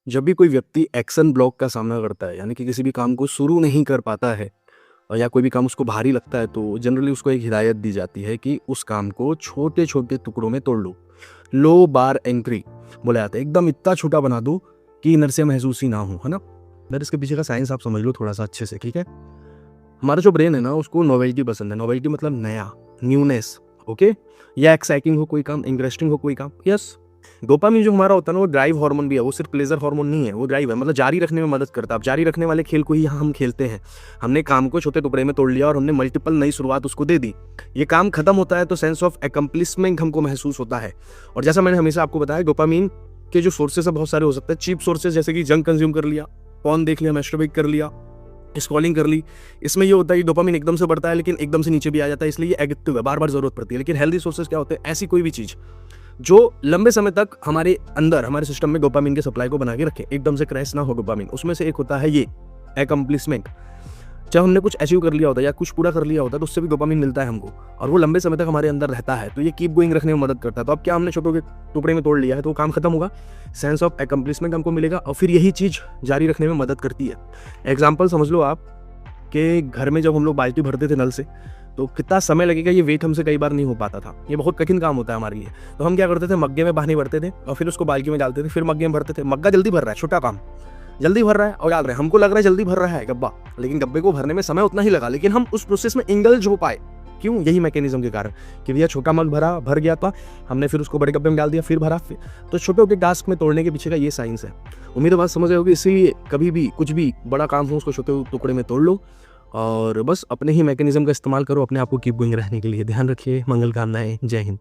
जब भी कोई व्यक्ति एक्शन ब्लॉक का सामना करता है, यानी कि किसी भी काम को शुरू नहीं कर पाता है और या कोई भी काम उसको भारी लगता है, तो जनरली उसको एक हिदायत दी जाती है कि उस काम को छोटे छोटे टुकड़ों में तोड़ लो। लो बार एंट्री बोला जाता है, एकदम इतना छोटा बना दो कि इनर्शिया महसूस ही ना हो, है ना। अगर इसके पीछे का साइंस आप समझ लो थोड़ा सा अच्छे से, ठीक है। हमारा जो ब्रेन है ना, उसको नोवेल्टी पसंद है। नोवेल्टी मतलब नया, न्यूनेस, ओके। या एक्साइटिंग हो कोई काम, इंटरेस्टिंग हो कोई काम, यस। डोपामिन जो हमारा होता है ना, वो ड्राइव हार्मोन भी है। वो सिर्फ प्लेजर हार्मोन नहीं है, वो ड्राइव है, मतलब जारी रखने में मदद करता है। अब जारी रखने वाले खेल को ही हम खेलते हैं। हमने काम को छोटे टुकड़े में तोड़ लिया और हमने मल्टीपल नई शुरुआत उसको दे दी। ये काम खत्म होता है तो सेंस ऑफ एकम्प्लिशमेंट हमको महसूस होता है। और जैसा मैंने हमेशा आपको बताया, डोपामिन के जो सोर्सेस है बहुत सारे हो सकते हैं। चीप सोर्सेज जैसे कि जंक कंज्यूम कर लिया, पॉर्न देख लिया, मैस्टरबेट कर लिया, स्क्रॉलिंग कर ली। इसमें ये होता है कि डोपामिन एकदम से बढ़ता है लेकिन एकदम से नीचे भी आ जाता है, इसलिए ये एडिक्टिव है, बार बार जरूरत पड़ती है। लेकिन हेल्दी सोर्सेज क्या होते हैं? ऐसी कोई भी चीज जो लंबे समय तक हमारे अंदर, हमारे सिस्टम में डोपामिन के सप्लाई को बना के रखे, एकदम से क्रैश ना हो डोपामिन। उसमें से एक होता है ये एकम्प्लिशमेंट। जब हमने कुछ अचीव कर लिया होता है या कुछ पूरा कर लिया होता है तो उससे भी डोपामिन मिलता है हमको, और वो लंबे समय तक हमारे अंदर रहता है, तो ये कीप गोइंग रखने में मदद करता है। तो अब क्या, हमने छोटों के टुकड़े में तोड़ लिया है तो वो काम खत्म होगा, सेंस ऑफ एकम्प्लिशमेंट हमको मिलेगा, और फिर यही चीज जारी रखने में मदद करती है। एग्जाम्पल समझ लो आप कि घर में जब हम लोग बाल्टी भरते थे नल से, तो कितना समय लगेगा ये वेट हमसे कई बार नहीं हो पाता था। ये बहुत कठिन काम होता है हमारे लिए। तो हम क्या करते थे, मग्गे में पानी भरते थे और फिर उसको बाल्टी में डालते थे, फिर मग्गे में भरते थे। मग्गा जल्दी भर रहा है, छोटा काम, जल्दी भर रहा है और डाल रहे हैं, हमको लग रहा है जल्दी भर रहा है गब्बा, लेकिन गब्बे को भरने में समय उतना ही लगा, लेकिन हम उस प्रोसेस में इंगल्ज हो पाए। क्यों? यही मैकेनिज्म के कारण कि भैया छोटा मग भर गया था, हमने फिर उसको बड़े गब्बे में डाल दिया, फिर भरा, फिर। तो छोटे छोटे टास्क में तोड़ने के पीछे का ये साइंस है। उम्मीद है बात समझ रहे होगे। इसीलिए कभी भी कुछ भी बड़ा काम हो उसको छोटे टुकड़े में तोड़ लो और बस अपने ही मैकेनिज्म का इस्तेमाल करो अपने आप को कीप गोइंग रहने के लिए। ध्यान रखिए, मंगल कामनाएं, जय हिंद।